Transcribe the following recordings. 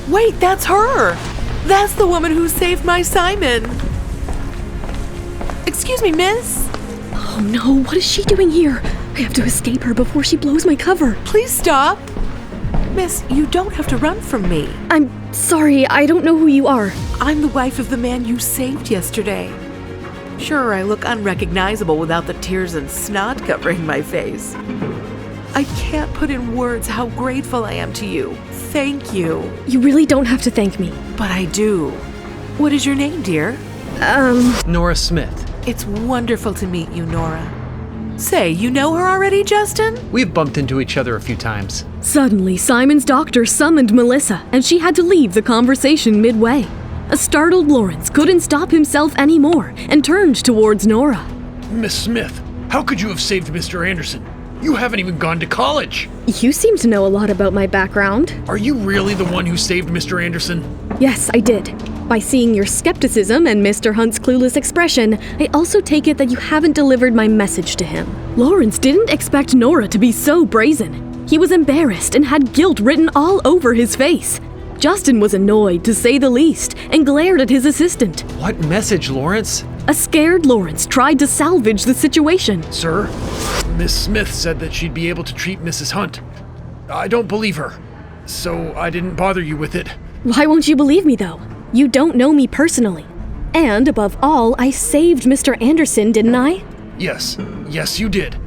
Wait, that's her! That's the woman who saved my Simon! Excuse me, miss? Oh no, what is she doing here? I have to escape her before she blows my cover. Please stop! Miss, you don't have to run from me. I'm sorry, I don't know who you are. I'm the wife of the man you saved yesterday. Sure, I look unrecognizable without the tears and snot covering my face. I can't put in words how grateful I am to you. Thank you. You really don't have to thank me. But I do. What is your name, dear? Nora Smith. It's wonderful to meet you, Nora. Say, you know her already, Justin? We've bumped into each other a few times. Suddenly, Simon's doctor summoned Melissa, and she had to leave the conversation midway. A startled Lawrence couldn't stop himself anymore and turned towards Nora. Miss Smith, how could you have saved Mr. Anderson? You haven't even gone to college. You seem to know a lot about my background. Are you really the one who saved Mr. Anderson? Yes, I did. By seeing your skepticism and Mr. Hunt's clueless expression, I also take it that you haven't delivered my message to him. Lawrence didn't expect Nora to be so brazen. He was embarrassed and had guilt written all over his face. Justin was annoyed, to say the least, and glared at his assistant. What message, Lawrence? A scared Lawrence tried to salvage the situation. Sir, Miss Smith said that she'd be able to treat Mrs. Hunt. I don't believe her, so I didn't bother you with it. Why won't you believe me, though? You don't know me personally. And above all, I saved Mr. Anderson, didn't I? Yes, you did.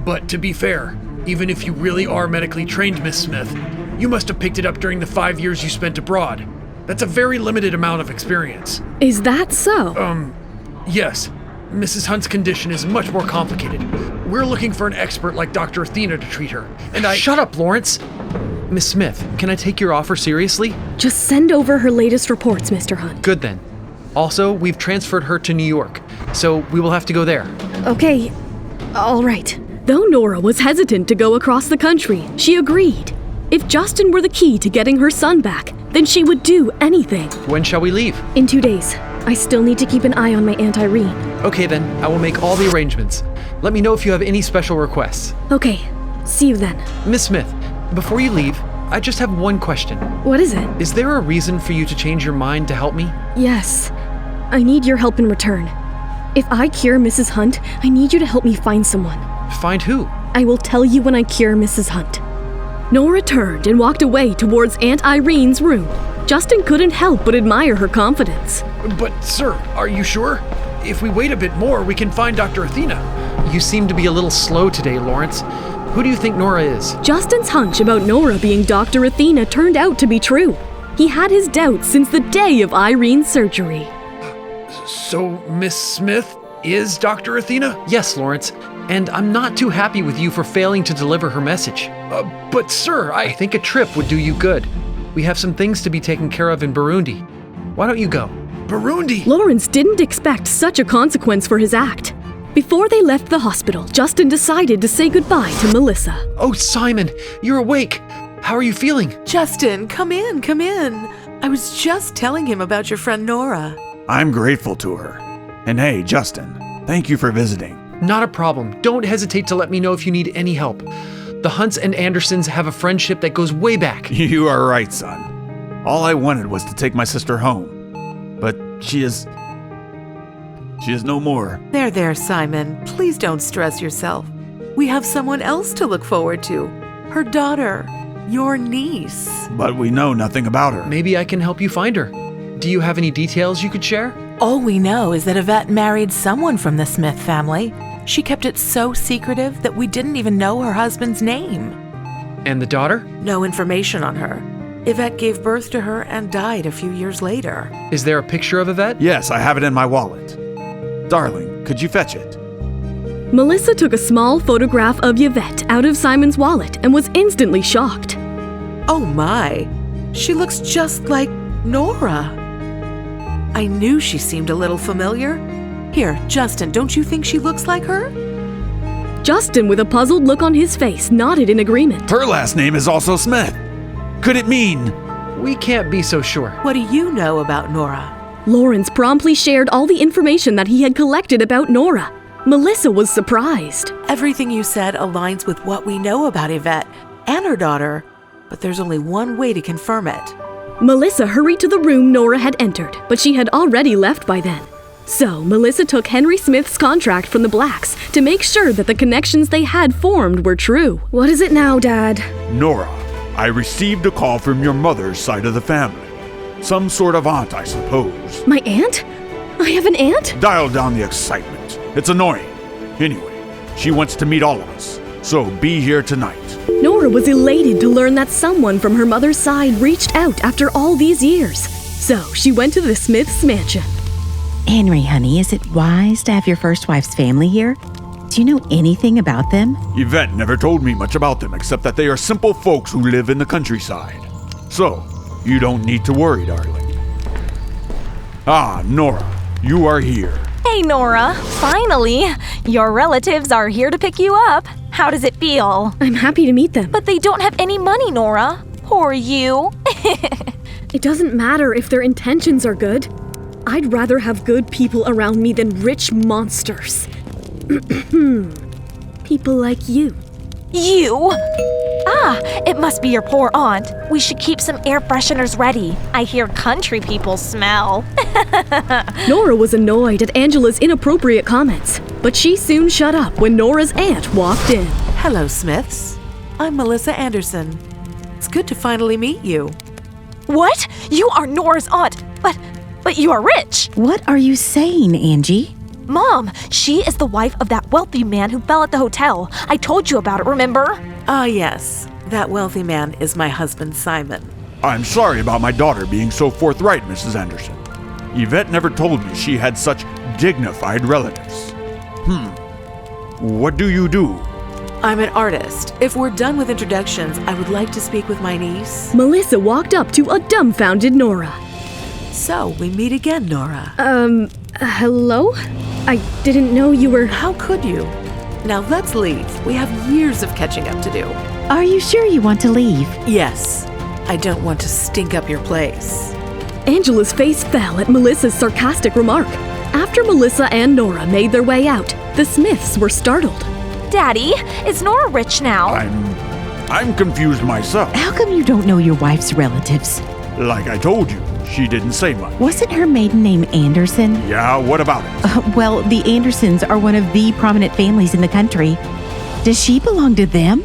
But to be fair, even if you really are medically trained, Miss Smith, you must have picked it up during the 5 years you spent abroad. That's a very limited amount of experience. Is that so? Yes. Mrs. Hunt's condition is much more complicated. We're looking for an expert like Dr. Athena to treat her, and Shut up, Lawrence! Miss Smith, can I take your offer seriously? Just send over her latest reports, Mr. Hunt. Good then. Also, we've transferred her to New York, so we will have to go there. Okay, all right. Though Nora was hesitant to go across the country, she agreed. If Justin were the key to getting her son back, then she would do anything. When shall we leave? In 2 days. I still need to keep an eye on my Aunt Irene. Okay then, I will make all the arrangements. Let me know if you have any special requests. Okay, see you then. Miss Smith, before you leave, I just have one question. What is it? Is there a reason for you to change your mind to help me? Yes. I need your help in return. If I cure Mrs. Hunt, I need you to help me find someone. Find who? I will tell you when I cure Mrs. Hunt. Nora turned and walked away towards Aunt Irene's room. Justin couldn't help but admire her confidence. But, sir, are you sure? If we wait a bit more, we can find Dr. Athena. You seem to be a little slow today, Lawrence. Who do you think Nora is? Justin's hunch about Nora being Dr. Athena turned out to be true. He had his doubts since the day of Irene's surgery. So, Miss Smith is Dr. Athena? Yes, Lawrence. And I'm not too happy with you for failing to deliver her message. But sir, I think a trip would do you good. We have some things to be taken care of in Burundi. Why don't you go? Burundi? Lawrence didn't expect such a consequence for his act. Before they left the hospital, Justin decided to say goodbye to Melissa. Oh, Simon, you're awake. How are you feeling? Justin, come in, come in. I was just telling him about your friend Nora. I'm grateful to her. And hey, Justin, thank you for visiting. Not a problem. Don't hesitate to let me know if you need any help. The Hunts and Andersons have a friendship that goes way back. You are right, son. All I wanted was to take my sister home. But she is no more. There, Simon. Please don't stress yourself. We have someone else to look forward to. Her daughter, your niece. But we know nothing about her. Maybe I can help you find her. Do you have any details you could share? All we know is that Yvette married someone from the Smith family. She kept it so secretive that we didn't even know her husband's name. And the daughter? No information on her. Yvette gave birth to her and died a few years later. Is there a picture of Yvette? Yes, I have it in my wallet. Darling, could you fetch it? Melissa took a small photograph of Yvette out of Simon's wallet and was instantly shocked. Oh my, she looks just like Nora. I knew she seemed a little familiar. Here, Justin, don't you think she looks like her? Justin, with a puzzled look on his face, nodded in agreement. Her last name is also Smith. Could it mean? We can't be so sure. What do you know about Nora? Lawrence promptly shared all the information that he had collected about Nora. Melissa was surprised. Everything you said aligns with what we know about Yvette and her daughter, but there's only one way to confirm it. Melissa hurried to the room Nora had entered, but she had already left by then. So, Melissa took Henry Smith's contract from the Blacks to make sure that the connections they had formed were true. What is it now, Dad? Nora, I received a call from your mother's side of the family. Some sort of aunt, I suppose. My aunt? I have an aunt? Dial down the excitement. It's annoying. Anyway, she wants to meet all of us, so be here tonight. Nora was elated to learn that someone from her mother's side reached out after all these years. So, she went to the Smiths' mansion. Henry, honey, is it wise to have your first wife's family here? Do you know anything about them? Yvette never told me much about them except that they are simple folks who live in the countryside. So, you don't need to worry, darling. Ah, Nora, you are here. Hey, Nora. Finally! Your relatives are here to pick you up. How does it feel? I'm happy to meet them. But they don't have any money, Nora. Poor you. It doesn't matter if their intentions are good. I'd rather have good people around me than rich monsters. People like you. You? Ah, it must be your poor aunt. We should keep some air fresheners ready. I hear country people smell. Nora was annoyed at Angela's inappropriate comments, but she soon shut up when Nora's aunt walked in. Hello, Smiths. I'm Melissa Anderson. It's good to finally meet you. What? You are Nora's aunt, but you are rich. What are you saying, Angie? Mom, she is the wife of that wealthy man who fell at the hotel. I told you about it, remember? Ah, yes. That wealthy man is my husband, Simon. I'm sorry about my daughter being so forthright, Mrs. Anderson. Yvette never told me she had such dignified relatives. What do you do? I'm an artist. If we're done with introductions, I would like to speak with my niece. Melissa walked up to a dumbfounded Nora. So, we meet again, Nora. Hello? I didn't know you were... How could you? Now let's leave. We have years of catching up to do. Are you sure you want to leave? Yes. I don't want to stink up your place. Angela's face fell at Melissa's sarcastic remark. After Melissa and Nora made their way out, the Smiths were startled. Daddy, is Nora rich now? I'm confused myself. How come you don't know your wife's relatives? Like I told you, she didn't say much. Wasn't her maiden name Anderson? Yeah, what about it? Well, the Andersons are one of the prominent families in the country. Does she belong to them?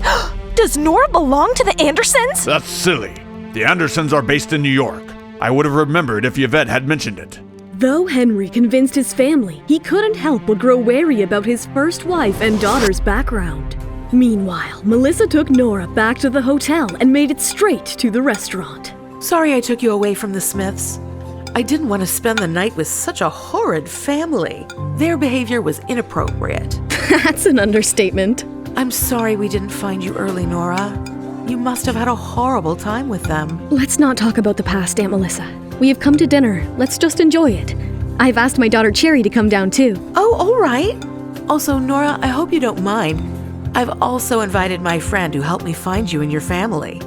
Does Nora belong to the Andersons? That's silly. The Andersons are based in New York. I would have remembered if Yvette had mentioned it. Though Henry convinced his family, he couldn't help but grow wary about his first wife and daughter's background. Meanwhile, Melissa took Nora back to the hotel and made it straight to the restaurant. Sorry I took you away from the Smiths. I didn't want to spend the night with such a horrid family. Their behavior was inappropriate. That's an understatement. I'm sorry we didn't find you early, Nora. You must have had a horrible time with them. Let's not talk about the past, Aunt Melissa. We have come to dinner. Let's just enjoy it. I've asked my daughter Cherry to come down too. Oh, all right. Also, Nora, I hope you don't mind. I've also invited my friend who helped me find you and your family.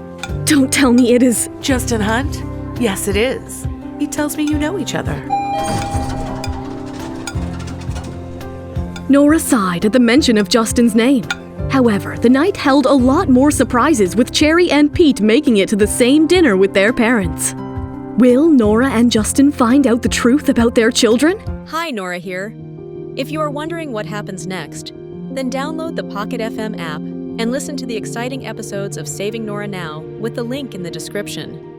Don't tell me it is... Justin Hunt? Yes, it is. He tells me you know each other. Nora sighed at the mention of Justin's name. However, the night held a lot more surprises with Cherry and Pete making it to the same dinner with their parents. Will Nora and Justin find out the truth about their children? Hi, Nora here. If you are wondering what happens next, then download the Pocket FM app and listen to the exciting episodes of Saving Nora Now with the link in the description.